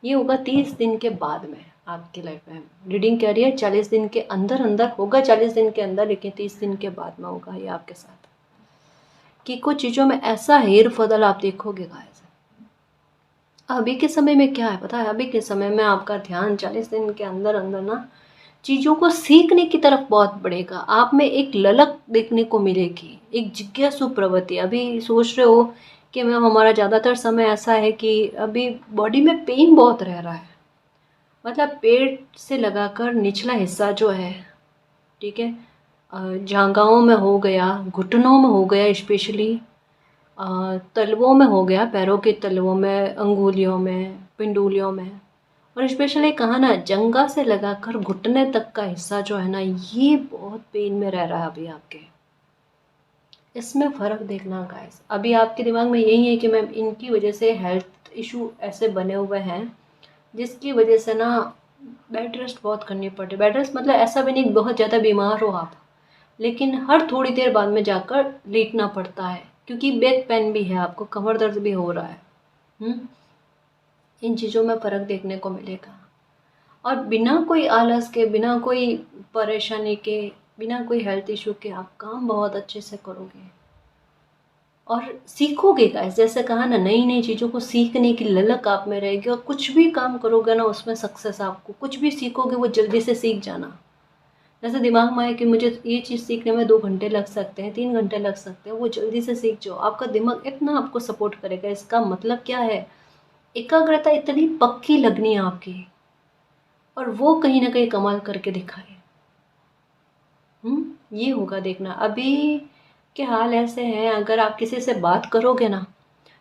ये होगा 30 दिन के बाद में आपकी लाइफ में। रीडिंग कह रही है 40 दिन के अंदर अंदर होगा, 40 दिन के अंदर, लेकिन 30 दिन के बाद में होगा ये आपके साथ, कि कुछ चीज़ों में ऐसा हेर बदल आप देखोगे गाइस। अभी के समय में क्या है पता है, अभी के समय में आपका ध्यान 40 दिन के अंदर अंदर ना चीज़ों को सीखने की तरफ बहुत बढ़ेगा, आप में एक ललक देखने को मिलेगी, एक जिज्ञासु प्रवृत्ति। अभी सोच रहे हो कि मैम हमारा ज़्यादातर समय ऐसा है कि अभी बॉडी में पेन बहुत रह रहा है, मतलब पेट से लगाकर निचला हिस्सा जो है, ठीक है, जांघाओं में हो गया, घुटनों में हो गया, स्पेशली तलवों में हो गया, पैरों के तलवों में, अंगुलियों में, पिंडुलियों में, और स्पेशली कहा ना जंघा से लगाकर घुटने तक का हिस्सा जो है ना, ये बहुत पेन में रह रहा है अभी आपके, इसमें फ़र्क देखना गाइस। अभी आपके दिमाग में यही है कि मैम इनकी वजह से हेल्थ इशू ऐसे बने हुए हैं जिसकी वजह से ना बेड रेस्ट बहुत करनी पड़ती है। बेड रेस्ट मतलब ऐसा भी नहीं बहुत ज़्यादा बीमार हो आप, लेकिन हर थोड़ी देर बाद में जाकर लेटना पड़ता है, क्योंकि बैक पेन भी है, आपको कमर दर्द भी हो रहा है। इन चीज़ों में फ़र्क देखने को मिलेगा, और बिना कोई आलस के, बिना कोई परेशानी के, बिना कोई हेल्थ इशू के आप काम बहुत अच्छे से करोगे और सीखोगे गाइस। जैसे कहा ना, नई नई चीज़ों को सीखने की ललक आप में रहेगी, और कुछ भी काम करोगे ना उसमें सक्सेस, आपको कुछ भी सीखोगे वो जल्दी से सीख जाना। जैसे दिमाग में आए कि मुझे ये चीज़ सीखने में 2 घंटे लग सकते हैं, 3 घंटे लग सकते हैं, वो जल्दी से सीख जाओ, आपका दिमाग इतना आपको सपोर्ट करेगा। इसका मतलब क्या है, एकाग्रता इतनी पक्की लगनी है आपकी और वो कहीं ना कहीं कमाल करके दिखाए। ये होगा देखना। अभी के हाल ऐसे हैं, अगर आप किसी से बात करोगे ना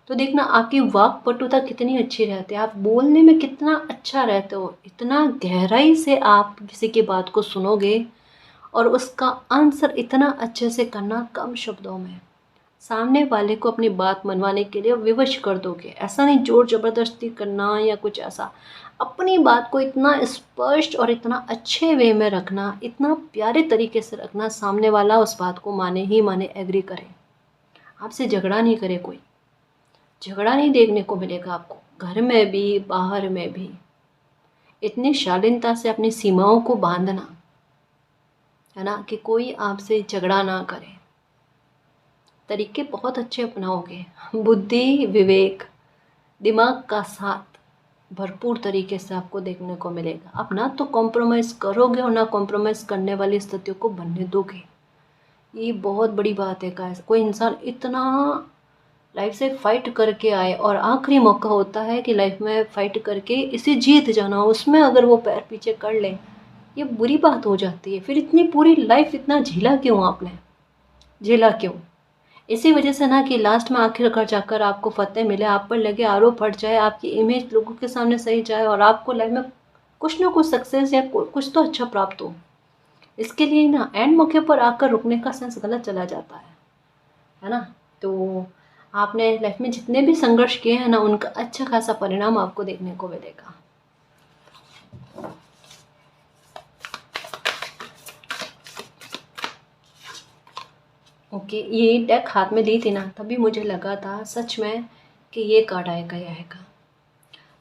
तो देखना आपकी वाक पटुता कितनी अच्छी रहती है, आप बोलने में कितना अच्छा रहते हो, इतना गहराई से आप किसी की बात को सुनोगे और उसका आंसर इतना अच्छे से करना कम शब्दों में। सामने वाले को अपनी बात मनवाने के लिए विवश कर दोगे, ऐसा नहीं जोर ज़बरदस्ती करना या कुछ ऐसा। अपनी बात को इतना स्पष्ट और इतना अच्छे वे में रखना, इतना प्यारे तरीके से रखना, सामने वाला उस बात को माने ही माने, एग्री करे, आपसे झगड़ा नहीं करे। कोई झगड़ा नहीं देखने को मिलेगा आपको, घर में भी बाहर में भी। इतनी शालीनता से अपनी सीमाओं को बांधना है ना, कि कोई आपसे झगड़ा ना करे। तरीके बहुत अच्छे अपनाओगे, बुद्धि विवेक दिमाग का साथ भरपूर तरीके से आपको देखने को मिलेगा। आप ना तो कॉम्प्रोमाइज़ करोगे और ना कॉम्प्रोमाइज़ करने वाली स्थितियों को बनने दोगे। ये बहुत बड़ी बात है। का कोई इंसान इतना लाइफ से फाइट करके आए और आखिरी मौका होता है कि लाइफ में फाइट करके इसे जीत जाना, उसमें अगर वो पैर पीछे कर ले, ये बुरी बात हो जाती है। फिर इतनी पूरी लाइफ इतना झेला क्यों आपने, झेला क्यों? इसी वजह से ना कि लास्ट में आखिरकार जाकर आपको फतेह मिले, आप पर लगे आरोप हट जाए, आपकी इमेज लोगों के सामने सही जाए और आपको लाइफ में कुछ ना कुछ सक्सेस या कुछ तो अच्छा प्राप्त हो। इसके लिए ना एंड मौके पर आकर रुकने का सेंस गलत चला जाता है ना। तो आपने लाइफ में जितने भी संघर्ष किए हैं ना, उनका अच्छा खासा परिणाम आपको देखने को मिलेगा। ओके, ये डेक हाथ में ली थी ना, तभी मुझे लगा था सच में कि ये कार्ड आएगा ही आएगा।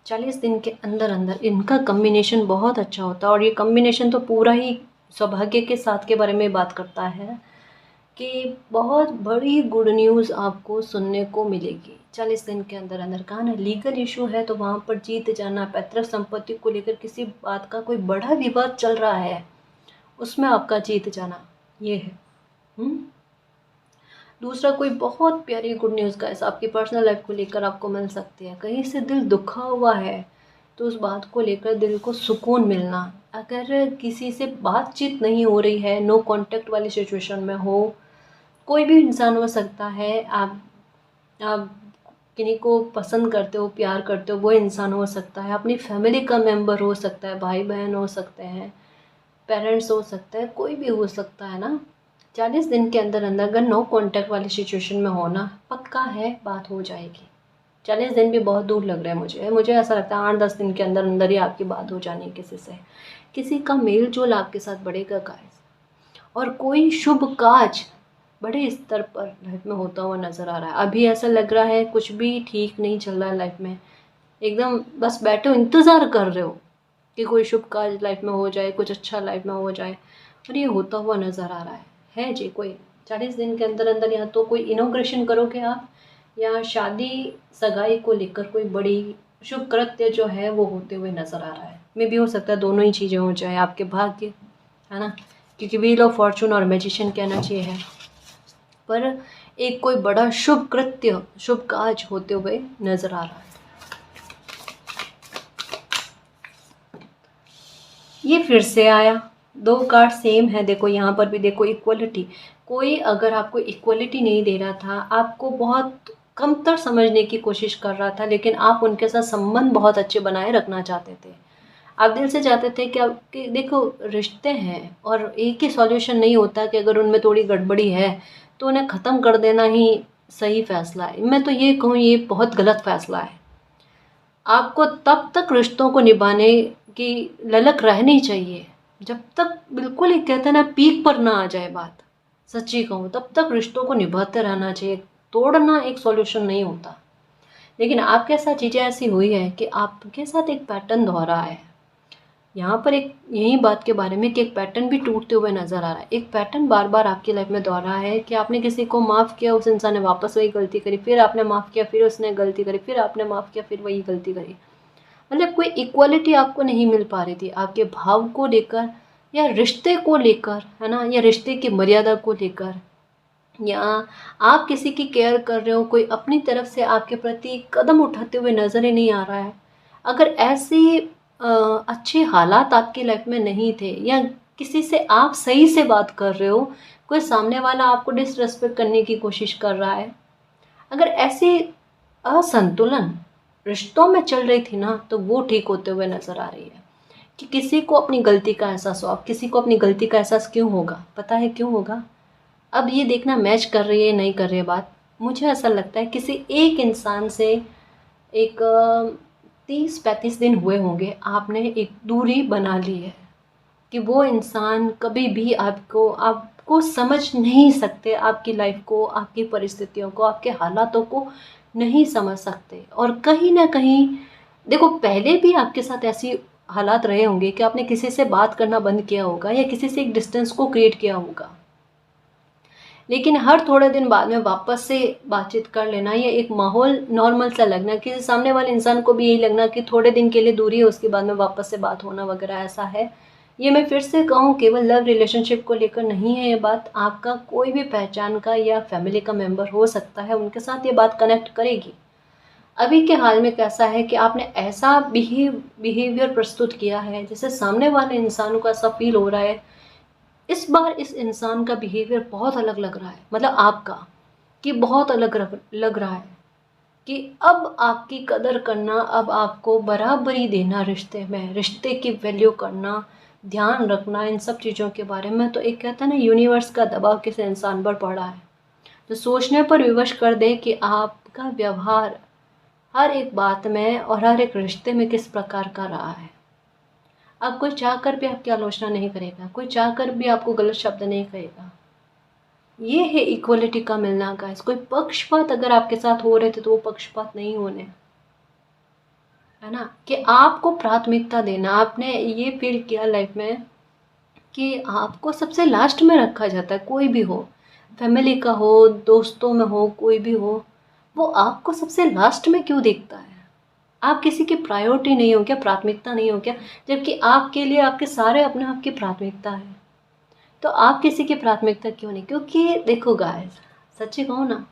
40 दिन के अंदर अंदर इनका कम्बिनेशन बहुत अच्छा होता है, और ये कम्बिनेशन तो पूरा ही सौभाग्य के साथ के बारे में बात करता है कि बहुत बड़ी गुड न्यूज़ आपको सुनने को मिलेगी 40 दिन के अंदर अंदर। कहा ना लीगल इशू है तो वहाँ पर जीत जाना, पैतृक संपत्ति को लेकर किसी बात का कोई बड़ा विवाद चल रहा है, उसमें आपका जीत जाना, ये है। दूसरा, कोई बहुत प्यारी गुड न्यूज़ गाइस आपकी पर्सनल लाइफ को लेकर आपको मिल सकती है। कहीं से दिल दुखा हुआ है तो उस बात को लेकर दिल को सुकून मिलना। अगर किसी से बातचीत नहीं हो रही है, नो कांटेक्ट वाली सिचुएशन में हो, कोई भी इंसान हो सकता है, आप किन्हीं को पसंद करते हो, प्यार करते हो, वो इंसान हो सकता है, अपनी फैमिली का मेंबर हो सकता है, भाई बहन हो सकते हैं, पेरेंट्स हो सकते हैं, कोई भी हो सकता है ना। 40 दिन के अंदर अंदर अगर नो कांटेक्ट वाली सिचुएशन में होना, पक्का है बात हो जाएगी। 40 दिन भी बहुत दूर लग रहा है मुझे ऐसा लगता है 8-10 दिन के अंदर अंदर ही आपकी बात हो जानी है किसी से। किसी का मेल जोल आपके साथ बढ़ेगा गाइस, और कोई शुभ काज बड़े स्तर पर लाइफ में होता हुआ नज़र आ रहा है। अभी ऐसा लग रहा है कुछ भी ठीक नहीं चल रहा है लाइफ में, एकदम बस बैठे हो इंतज़ार कर रहे हो कि कोई शुभ काज लाइफ में हो जाए, कुछ अच्छा लाइफ में हो जाए, और ये होता हुआ नज़र आ रहा है जी। कोई 40 दिन के अंदर अंदर या तो कोई इनॉग्रेशन करोगे आप, या शादी सगाई को लेकर कोई बड़ी शुभ कृत्य जो है वो होते हुए नज़र आ रहा है। मे भी हो सकता है दोनों ही चीज़ें हो जाए, आपके भाग्य है ना, क्योंकि व्हील ऑफ फॉर्चून और मैजिशियन कहना चाहिए है। पर एक कोई बड़ा शुभ कृत्य, शुभ काज होते हुए नज़र आ रहा है। ये फिर से आया, 2 कार्ड सेम है। देखो यहाँ पर भी देखो इक्वलिटी। कोई अगर आपको इक्वलिटी नहीं दे रहा था, आपको बहुत कमतर समझने की कोशिश कर रहा था, लेकिन आप उनके साथ संबंध बहुत अच्छे बनाए रखना चाहते थे। आप दिल से चाहते थे कि आपके देखो रिश्ते हैं और एक ही सॉल्यूशन नहीं होता कि अगर उनमें थोड़ी गड़बड़ी है तो उन्हें ख़त्म कर देना ही सही फ़ैसला है। मैं तो ये कहूँ ये बहुत गलत फ़ैसला है। आपको तब तक रिश्तों को निभाने की ललक रहनी चाहिए जब तक बिल्कुल ही कहते हैं ना पीक पर ना आ जाए बात। सच्ची कहूँ तब तक रिश्तों को निभाते रहना चाहिए, तोड़ना एक सॉल्यूशन नहीं होता। लेकिन आपके साथ चीज़ें ऐसी हुई है कि आपके साथ एक पैटर्न दोहरा है। यहाँ पर एक यही बात के बारे में कि एक पैटर्न भी टूटते हुए नज़र आ रहा है। एक पैटर्न बार बार आपकी लाइफ में दोहरा है कि आपने किसी को माफ़ किया, उस इंसान ने वापस वही गलती करी, फिर आपने माफ़ किया, फिर उसने गलती करी, फिर आपने माफ़ किया, फिर वही गलती करी। मतलब कोई इक्वालिटी आपको नहीं मिल पा रही थी आपके भाव को लेकर या रिश्ते को लेकर, है ना, या रिश्ते की मर्यादा को लेकर, या आप किसी की केयर कर रहे हो, कोई अपनी तरफ से आपके प्रति कदम उठाते हुए नज़र ही नहीं आ रहा है। अगर ऐसी अच्छे हालात आपकी लाइफ में नहीं थे, या किसी से आप सही से बात कर रहे हो, कोई सामने वाला आपको डिसरिस्पेक्ट करने की कोशिश कर रहा है, अगर ऐसी असंतुलन रिश्तों में चल रही थी ना, तो वो ठीक होते हुए नज़र आ रही है। कि किसी को अपनी गलती का एहसास हो। अब किसी को अपनी गलती का एहसास क्यों होगा, पता है क्यों होगा? अब ये देखना मैच कर रही है नहीं कर रही है बात। मुझे ऐसा लगता है किसी एक इंसान से एक 30-35 दिन हुए होंगे, आपने एक दूरी बना ली है कि वो इंसान कभी भी आपको आपको समझ नहीं सकते, आपकी लाइफ को, आपकी परिस्थितियों को, आपके हालातों को नहीं समझ सकते। और कहीं ना कहीं देखो, पहले भी आपके साथ ऐसी हालात रहे होंगे कि आपने किसी से बात करना बंद किया होगा या किसी से एक डिस्टेंस को क्रिएट किया होगा, लेकिन हर थोड़े दिन बाद में वापस से बातचीत कर लेना, या एक माहौल नॉर्मल सा लगना, किसी सामने वाले इंसान को भी यही लगना कि थोड़े दिन के लिए दूरी है, उसके बाद में वापस से बात होना वगैरह ऐसा है। ये मैं फिर से कहूँ, केवल लव रिलेशनशिप को लेकर नहीं है ये बात। आपका कोई भी पहचान का या फैमिली का मेंबर हो सकता है, उनके साथ ये बात कनेक्ट करेगी। अभी के हाल में कैसा है कि आपने ऐसा बिहेवियर प्रस्तुत किया है जिससे सामने वाले इंसान को ऐसा फील हो रहा है, इस बार इस इंसान का बिहेवियर बहुत अलग लग रहा है, मतलब आपका, कि बहुत अलग लग रहा है, कि अब आपकी कदर करना, अब आपको बराबरी देना रिश्ते में, रिश्ते की वैल्यू करना, ध्यान रखना, इन सब चीज़ों के बारे में। तो एक कहता है ना, यूनिवर्स का दबाव किसी इंसान पर पड़ा है, तो सोचने पर विवश कर दे कि आपका व्यवहार हर एक बात में और हर एक रिश्ते में किस प्रकार का रहा है। अब कोई चाह कर भी आपकी आलोचना नहीं करेगा, कोई चाह कर भी आपको गलत शब्द नहीं कहेगा। ये है इक्वलिटी का मिलना गाइस। कोई पक्षपात अगर आपके साथ हो रहे थे तो वो पक्षपात नहीं होने, है ना, कि आपको प्राथमिकता देना। आपने ये फील किया लाइफ में कि आपको सबसे लास्ट में रखा जाता है, कोई भी हो, फैमिली का हो, दोस्तों में हो, कोई भी हो, वो आपको सबसे लास्ट में क्यों देखता है? आप किसी की प्रायोरिटी नहीं हो क्या, प्राथमिकता नहीं हो क्या? जबकि आपके लिए आपके सारे अपने आप की प्राथमिकता है, तो आप किसी की प्राथमिकता क्यों नहीं? क्योंकि देखो गाइस, सच्ची कहूँ ना,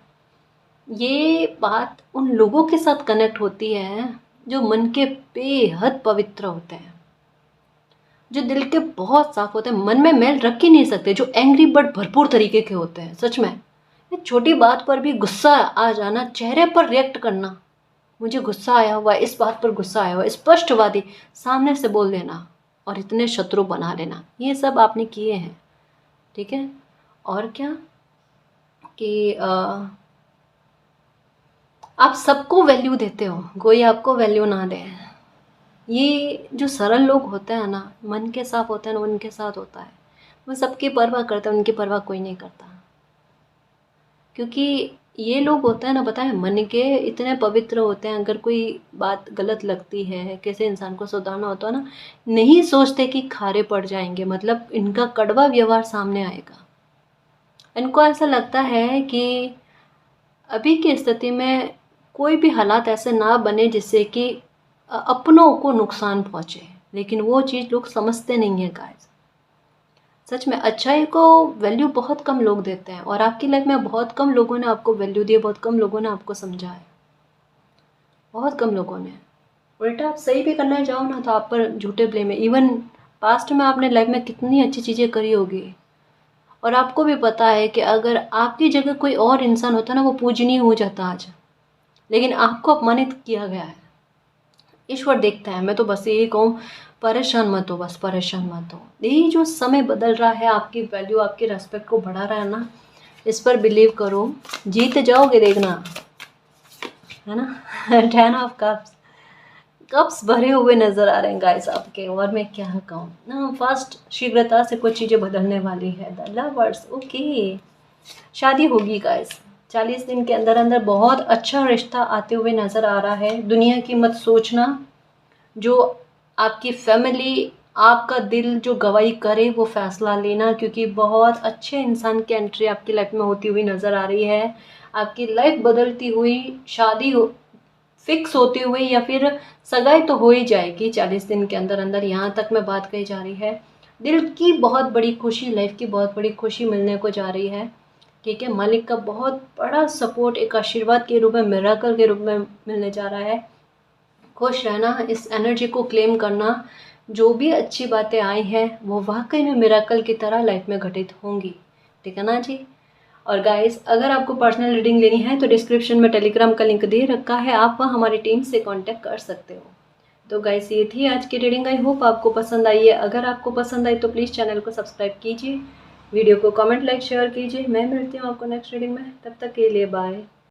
ये बात उन लोगों के साथ कनेक्ट होती है जो मन के बेहद पवित्र होते हैं, जो दिल के बहुत साफ होते हैं, मन में मैल रख ही नहीं सकते, जो एंग्री बर्ड भरपूर तरीके के होते हैं। सच में, ये छोटी बात पर भी गुस्सा आ जाना, चेहरे पर रिएक्ट करना, मुझे गुस्सा आया हुआ है, इस बात पर गुस्सा आया हुआ है, स्पष्टवादी सामने से बोल देना और इतने शत्रु बना लेना, ये सब आपने किए हैं, ठीक है। और क्या कि आप सबको वैल्यू देते हो, कोई आपको वैल्यू ना दे। ये जो सरल लोग होते हैं ना, मन के साफ होते हैं ना, उनके साथ होता है। वो सबकी परवाह करते हैं, उनकी परवाह कोई नहीं करता। क्योंकि ये लोग होते हैं ना, बताएं, मन के इतने पवित्र होते हैं, अगर कोई बात गलत लगती है, किसी इंसान को सुधारना होता है ना, नहीं सोचते कि खारे पड़ जाएंगे, मतलब इनका कड़वा व्यवहार सामने आएगा। इनको ऐसा लगता है कि अभी की स्थिति में कोई भी हालात ऐसे ना बने जिससे कि अपनों को नुकसान पहुंचे, लेकिन वो चीज़ लोग समझते नहीं है गाइस। सच में अच्छाई को वैल्यू बहुत कम लोग देते हैं, और आपकी लाइफ में बहुत कम लोगों ने आपको वैल्यू दी है, बहुत कम लोगों ने आपको समझा है, बहुत कम लोगों ने। उल्टा आप सही भी करने जाओ ना तो आप पर झूठे ब्लेम है। इवन पास्ट में आपने लाइफ में कितनी अच्छी चीज़ें करी होगी, और आपको भी पता है कि अगर आपकी जगह कोई और इंसान होता ना, वो पूजनीय हो जाता आज, लेकिन आपको अपमानित किया गया है। ईश्वर देखता है। मैं तो बस यही कहूँ, परेशान मत हो, बस परेशान मत हो। यही जो समय बदल रहा है, आपकी वैल्यू, आपकी रेस्पेक्ट को बढ़ा रहा है ना, इस पर बिलीव करो, जीत जाओगे, देखना, है ना। 10 ऑफ कप्स, कप्स भरे हुए नजर आ रहे हैं गाइस आपके, और मैं क्या कहूँ ना, फास्ट शीघ्रता से कुछ चीज़ें बदलने वाली है। द लवर्स, ओके, शादी होगी गाइस 40 दिन के अंदर अंदर। बहुत अच्छा रिश्ता आते हुए नज़र आ रहा है। दुनिया की मत सोचना, जो आपकी फैमिली, आपका दिल जो गवाही करे वो फैसला लेना, क्योंकि बहुत अच्छे इंसान की एंट्री आपकी लाइफ में होती हुई नज़र आ रही है। आपकी लाइफ बदलती हुई, शादी हो फिक्स होती हुई, या फिर सगाई तो हो ही जाएगी 40 दिन के अंदर अंदर, यहाँ तक मैं बात कही जा रही है। दिल की बहुत बड़ी खुशी, लाइफ की बहुत बड़ी खुशी मिलने को जा रही है, ठीक है। मालिक का बहुत बड़ा सपोर्ट एक आशीर्वाद के रूप में, मिराकल के रूप में मिलने जा रहा है। खुश रहना, इस एनर्जी को क्लेम करना, जो भी अच्छी बातें आई हैं वो वाकई में मिरेकल की तरह लाइफ में घटित होंगी। ठीक है ना जी। और गाइस, अगर आपको पर्सनल रीडिंग लेनी है तो डिस्क्रिप्शन में टेलीग्राम का लिंक दे रखा है, आप वहाँ हमारी टीम से कांटेक्ट कर सकते हो। तो गाइस, ये थी आज की रीडिंग। आई होप आपको पसंद आई है। अगर आपको पसंद आई तो प्लीज़ चैनल को सब्सक्राइब कीजिए, वीडियो को कमेंट लाइक शेयर कीजिए। मैं मिलती हूँ आपको नेक्स्ट रीडिंग में, तब तक के लिए बाय।